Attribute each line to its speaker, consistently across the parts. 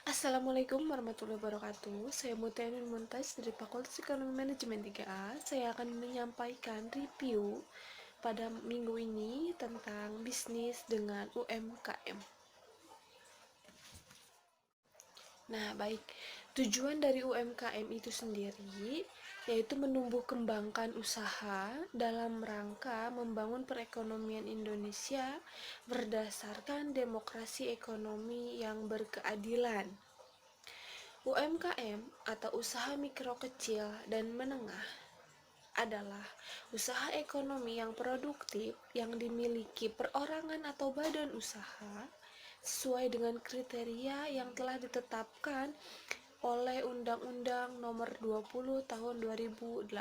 Speaker 1: Assalamualaikum warahmatullahi wabarakatuh. Saya Mutiara Muntas dari Fakultas Ekonomi Manajemen 3A. Saya akan menyampaikan review pada minggu ini tentang bisnis dengan UMKM. Nah, baik. Tujuan dari UMKM itu sendiri yaitu menumbuh kembangkan usaha dalam rangka membangun perekonomian Indonesia berdasarkan demokrasi ekonomi yang berkeadilan. UMKM atau usaha mikro kecil dan menengah adalah usaha ekonomi yang produktif yang dimiliki perorangan atau badan usaha sesuai dengan kriteria yang telah ditetapkan oleh Undang-Undang Nomor 20 Tahun 2008.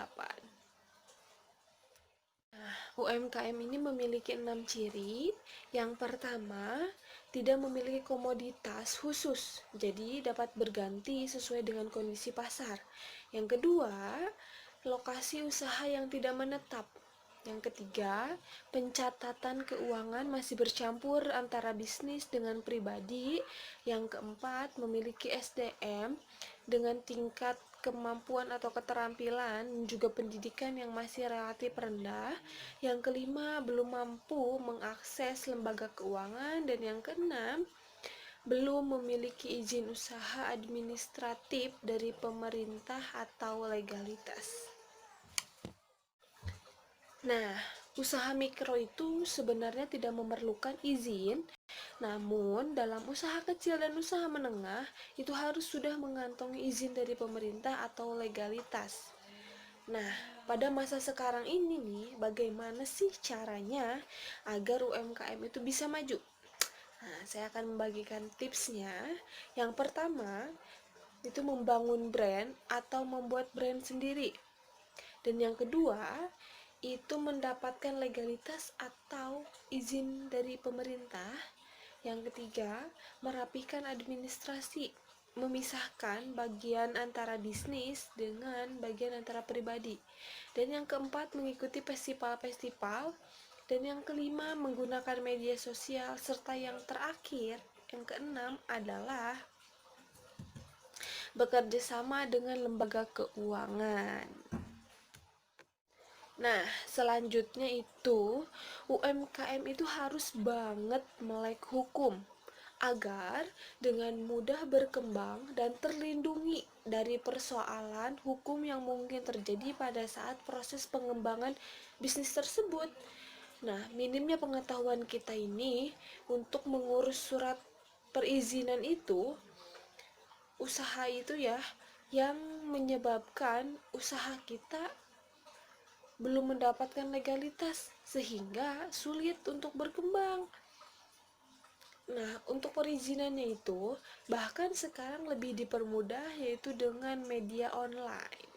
Speaker 1: UMKM ini memiliki 6 ciri. Yang pertama, tidak memiliki komoditas khusus, jadi dapat berganti sesuai dengan kondisi pasar. Yang kedua, lokasi usaha yang tidak menetap. Yang ketiga, pencatatan keuangan masih bercampur antara bisnis dengan pribadi. Yang keempat, memiliki SDM dengan tingkat kemampuan atau keterampilan juga pendidikan yang masih relatif rendah. Yang kelima, belum mampu mengakses lembaga keuangan. Dan yang keenam, belum memiliki izin usaha administratif dari pemerintah atau legalitas. Nah, usaha mikro itu sebenarnya tidak memerlukan izin, namun dalam usaha kecil dan usaha menengah itu harus sudah mengantongi izin dari pemerintah atau legalitas. Nah, pada masa sekarang ini nih, bagaimana sih caranya agar UMKM itu bisa maju? Nah, saya akan membagikan tipsnya. Yang pertama, itu membangun brand atau membuat brand sendiri. Dan yang kedua, itu mendapatkan legalitas atau izin dari pemerintah. Yang ketiga, merapikan administrasi, memisahkan bagian antara bisnis dengan bagian antara pribadi. Dan yang keempat, mengikuti festival-festival. Dan yang kelima, menggunakan media sosial. Serta yang terakhir, yang keenam adalah bekerja sama dengan lembaga keuangan. Nah, selanjutnya itu UMKM itu harus banget melek hukum agar dengan mudah berkembang dan terlindungi dari persoalan hukum yang mungkin terjadi pada saat proses pengembangan bisnis tersebut. Nah, minimnya pengetahuan kita ini untuk mengurus surat perizinan itu, usaha itu ya, yang menyebabkan usaha kita belum mendapatkan legalitas sehingga sulit untuk berkembang. Nah, untuk perizinannya itu bahkan sekarang lebih dipermudah yaitu dengan media online.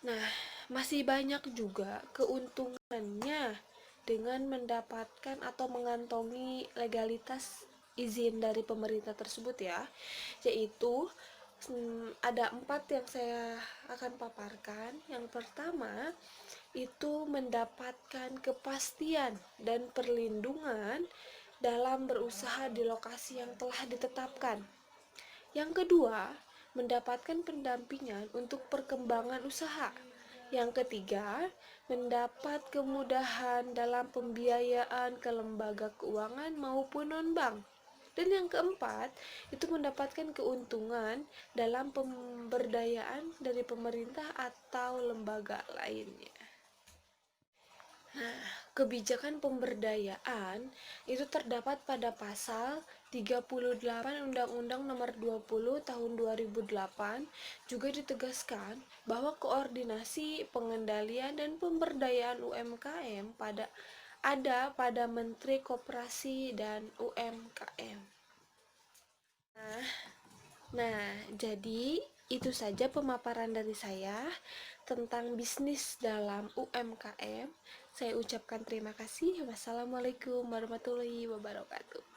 Speaker 1: Nah, masih banyak juga keuntungannya dengan mendapatkan atau mengantongi legalitas izin dari pemerintah tersebut ya, yaitu ada 4 yang saya akan paparkan. Yang pertama, itu mendapatkan kepastian dan perlindungan dalam berusaha di lokasi yang telah ditetapkan. Yang kedua, mendapatkan pendampingan untuk perkembangan usaha. Yang ketiga, mendapat kemudahan dalam pembiayaan ke lembaga keuangan maupun non-bank. Dan yang keempat, itu mendapatkan keuntungan dalam pemberdayaan dari pemerintah atau lembaga lainnya. Nah, kebijakan pemberdayaan itu terdapat pada pasal 38 Undang-Undang Nomor 20 Tahun 2008. Juga ditegaskan bahwa koordinasi, pengendalian, dan pemberdayaan UMKM ada pada Menteri Koperasi dan UMKM. Nah, jadi itu saja pemaparan dari saya tentang bisnis dalam UMKM. Saya ucapkan terima kasih. Wassalamualaikum warahmatullahi wabarakatuh.